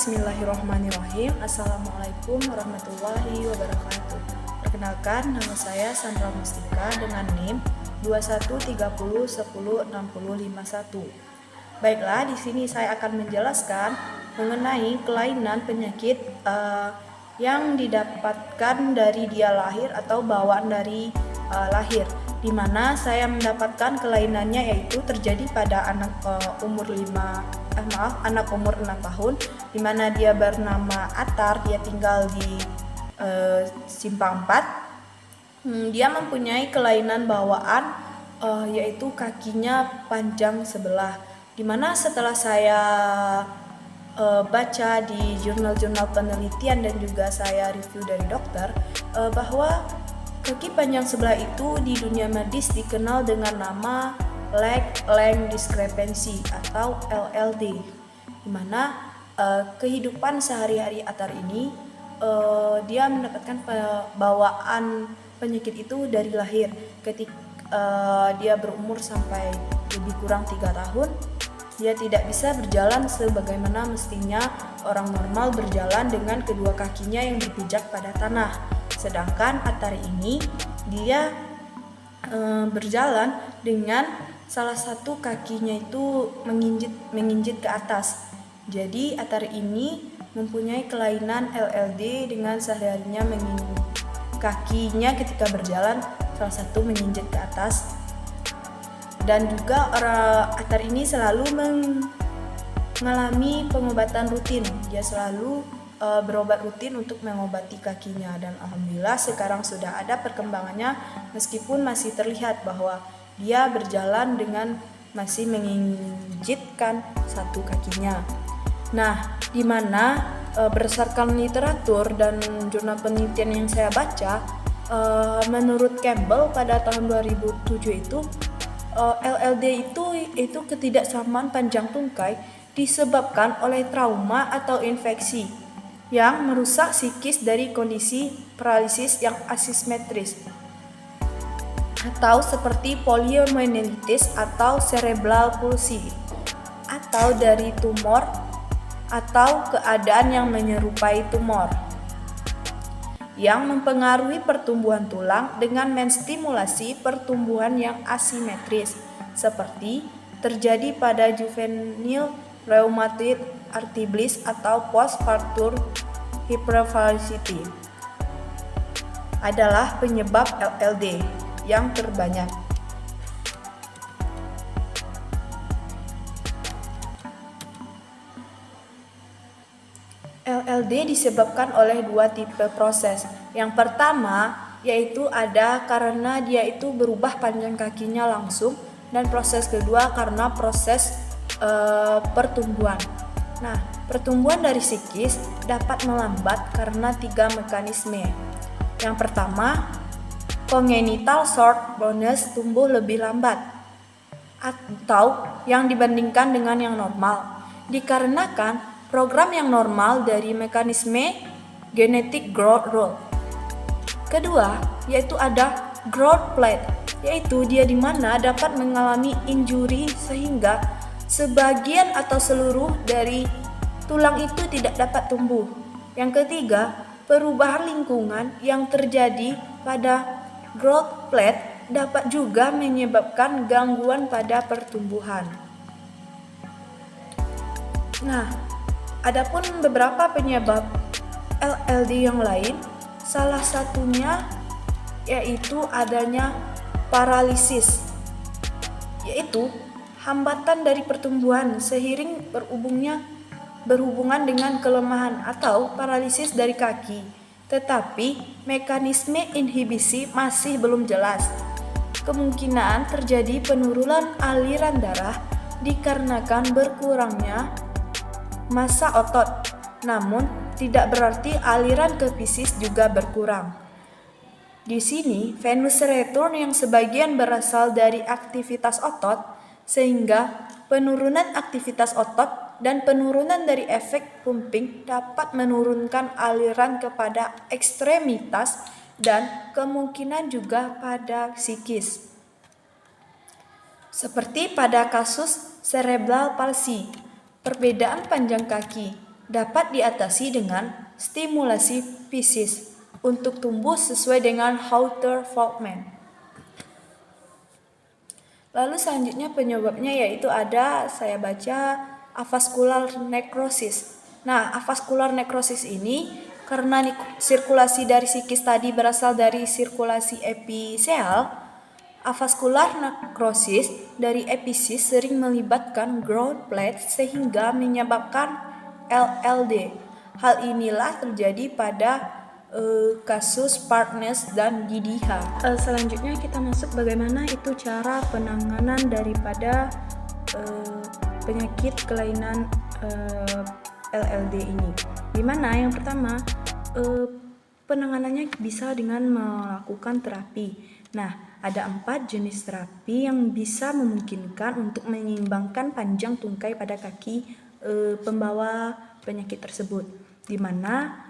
Bismillahirrahmanirrahim. Assalamualaikum warahmatullahi wabarakatuh. Perkenalkan, nama saya Sandra Mustika dengan NIM 2130106051. Baiklah, di sini saya akan menjelaskan mengenai kelainan penyakit yang didapatkan dari dia lahir atau bawaan dari lahir, di mana saya mendapatkan kelainannya yaitu terjadi pada anak umur 6 tahun, di mana dia bernama Atar, dia tinggal di Simpang 4. Dia mempunyai kelainan bawaan yaitu kakinya panjang sebelah, di mana setelah saya baca di jurnal-jurnal penelitian dan juga saya review dari dokter bahwa kaki panjang sebelah itu di dunia medis dikenal dengan nama leg length discrepancy atau LLD, di mana kehidupan sehari-hari Atar ini dia mendapatkan bawaan penyakit itu dari lahir. Ketika dia berumur sampai lebih kurang 3 tahun, dia tidak bisa berjalan sebagaimana mestinya orang normal berjalan dengan kedua kakinya yang berpijak pada tanah. Sedangkan Atar ini dia berjalan dengan salah satu kakinya itu menginjit ke atas. Jadi Atar ini mempunyai kelainan LLD dengan sehari-harinya kakinya ketika berjalan salah satu menginjit ke atas. Dan juga Atar ini selalu mengalami pengobatan rutin. Dia selalu berobat rutin untuk mengobati kakinya, dan alhamdulillah sekarang sudah ada perkembangannya, meskipun masih terlihat bahwa dia berjalan dengan masih menginjitkan satu kakinya. Nah, di mana berdasarkan literatur dan jurnal penelitian yang saya baca, menurut Campbell pada tahun 2007 itu LLD itu ketidaksamaan panjang tungkai disebabkan oleh trauma atau infeksi yang merusak psikis dari kondisi paralisis yang asimetris, atau seperti poliomyelitis atau cerebral palsy, atau dari tumor atau keadaan yang menyerupai tumor yang mempengaruhi pertumbuhan tulang dengan menstimulasi pertumbuhan yang asimetris, seperti terjadi pada juvenile rheumatoid arthritis atau postpartum hyperphagia adalah penyebab LLD yang terbanyak. LLD disebabkan oleh dua tipe proses. Yang pertama yaitu ada karena dia itu berubah panjang kakinya langsung, dan proses kedua karena proses pertumbuhan. Nah, pertumbuhan dari psikis dapat melambat karena 3 mekanisme. Yang pertama, congenital short bonus tumbuh lebih lambat atau yang dibandingkan dengan yang normal, dikarenakan program yang normal dari mekanisme genetic growth rule. Kedua, yaitu ada growth plate, yaitu dia di mana dapat mengalami injury sehingga sebagian atau seluruh dari tulang itu tidak dapat tumbuh. Yang ketiga, perubahan lingkungan yang terjadi pada growth plate dapat juga menyebabkan gangguan pada pertumbuhan. Nah, adapun beberapa penyebab LLD yang lain, salah satunya yaitu adanya paralisis, yaitu hambatan dari pertumbuhan seiring berhubungan dengan kelemahan atau paralisis dari kaki, tetapi mekanisme inhibisi masih belum jelas. Kemungkinan terjadi penurunan aliran darah dikarenakan berkurangnya massa otot, namun tidak berarti aliran ke fisis juga berkurang. Di sini venous return yang sebagian berasal dari aktivitas otot, sehingga penurunan aktivitas otot dan penurunan dari efek pumping dapat menurunkan aliran kepada ekstremitas dan kemungkinan juga pada psikis. Seperti pada kasus cerebral palsy, perbedaan panjang kaki dapat diatasi dengan stimulasi fisis untuk tumbuh sesuai dengan Hawthorne-Falkman. Lalu selanjutnya penyebabnya yaitu ada, saya baca, avascular necrosis. Nah, avascular necrosis ini karena sirkulasi dari psikis tadi berasal dari sirkulasi episel, avascular necrosis dari episis sering melibatkan growth plates sehingga menyebabkan LLD. Hal inilah terjadi pada kasus Parkes dan DDH. Selanjutnya kita masuk bagaimana itu cara penanganan daripada penyakit kelainan LLD ini. Dimana yang pertama penanganannya bisa dengan melakukan terapi. Nah, ada 4 jenis terapi yang bisa memungkinkan untuk menyeimbangkan panjang tungkai pada kaki pembawa penyakit tersebut. Dimana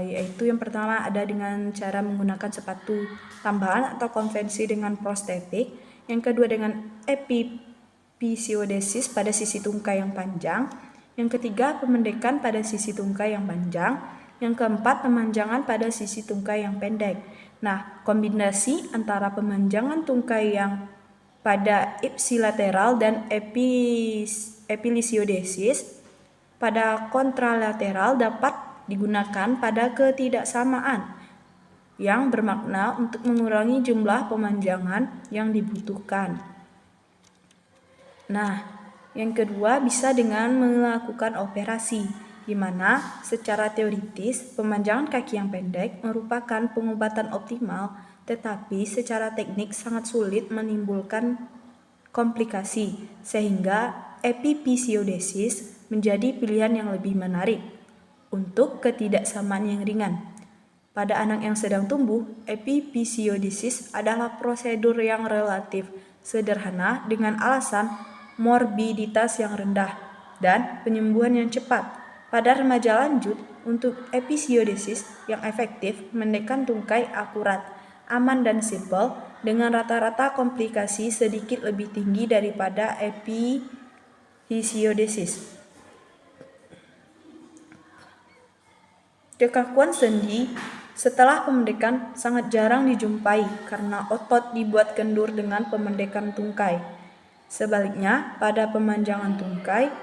yaitu yang pertama ada dengan cara menggunakan sepatu tambahan atau konvensi dengan prostetik. Yang kedua dengan episiodesis pada sisi tungkai yang panjang. Yang ketiga pemendekan pada sisi tungkai yang panjang. Yang keempat pemanjangan pada sisi tungkai yang pendek. Nah, kombinasi antara pemanjangan tungkai yang pada ipsilateral dan epilisiodesis pada kontralateral dapat digunakan pada ketidaksamaan yang bermakna untuk mengurangi jumlah pemanjangan yang dibutuhkan. Nah, yang kedua bisa dengan melakukan operasi, di mana secara teoritis pemanjangan kaki yang pendek merupakan pengobatan optimal, tetapi secara teknik sangat sulit menimbulkan komplikasi, sehingga epipisiodesis menjadi pilihan yang lebih menarik untuk ketidaksamaan yang ringan. Pada anak yang sedang tumbuh, epipisiodesis adalah prosedur yang relatif sederhana dengan alasan morbiditas yang rendah dan penyembuhan yang cepat. Pada remaja lanjut, untuk episiodesis yang efektif, mendekan tungkai akurat, aman dan simpel dengan rata-rata komplikasi sedikit lebih tinggi daripada epipisiodesis. Kekakuan sendi setelah pemendekan sangat jarang dijumpai karena otot dibuat kendur dengan pemendekan tungkai. Sebaliknya, pada pemanjangan tungkai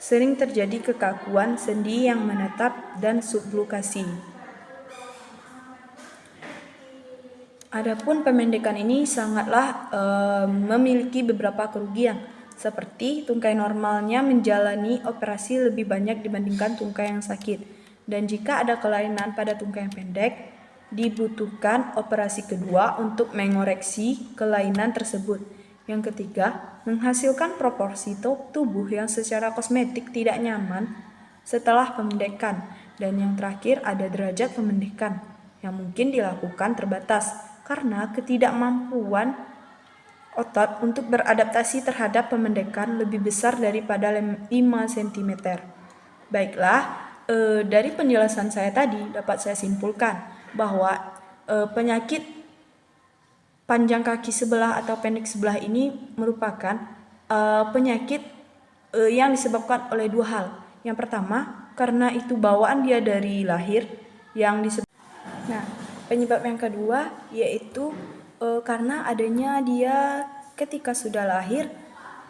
sering terjadi kekakuan sendi yang menetap dan sublokasi. Adapun pemendekan ini sangatlah memiliki beberapa kerugian, seperti tungkai normalnya menjalani operasi lebih banyak dibandingkan tungkai yang sakit. Dan jika ada kelainan pada tungkai yang pendek, dibutuhkan operasi kedua untuk mengoreksi kelainan tersebut. Yang ketiga, menghasilkan proporsi tubuh yang secara kosmetik tidak nyaman setelah pemendekan. Dan yang terakhir ada derajat pemendekan yang mungkin dilakukan terbatas karena ketidakmampuan otot untuk beradaptasi terhadap pemendekan lebih besar daripada 5 cm. Baiklah, dari penjelasan saya tadi dapat saya simpulkan bahwa penyakit panjang kaki sebelah atau pendek sebelah ini merupakan penyakit yang disebabkan oleh 2 hal. Yang pertama, karena itu bawaan dia dari lahir yang disebut. Nah, penyebab yang kedua yaitu karena adanya dia ketika sudah lahir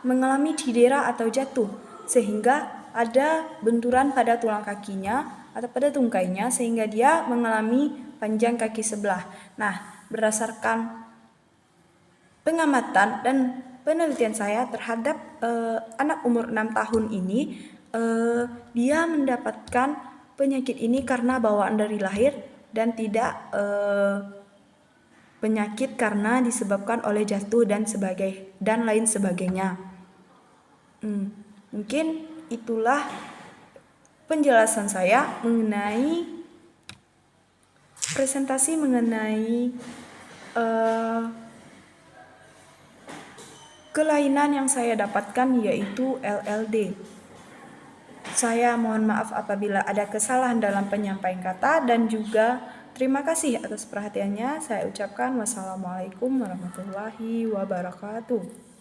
mengalami cedera atau jatuh sehingga ada benturan pada tulang kakinya atau pada tungkainya sehingga dia mengalami panjang kaki sebelah. Nah, berdasarkan pengamatan dan penelitian saya terhadap anak umur 6 tahun ini, dia mendapatkan penyakit ini karena bawaan dari lahir dan tidak penyakit karena disebabkan oleh jatuh dan lain sebagainya. Mungkin itulah penjelasan saya mengenai presentasi mengenai kelainan yang saya dapatkan yaitu LLD. Saya mohon maaf apabila ada kesalahan dalam penyampaian kata dan juga terima kasih atas perhatiannya. Saya ucapkan wassalamualaikum warahmatullahi wabarakatuh.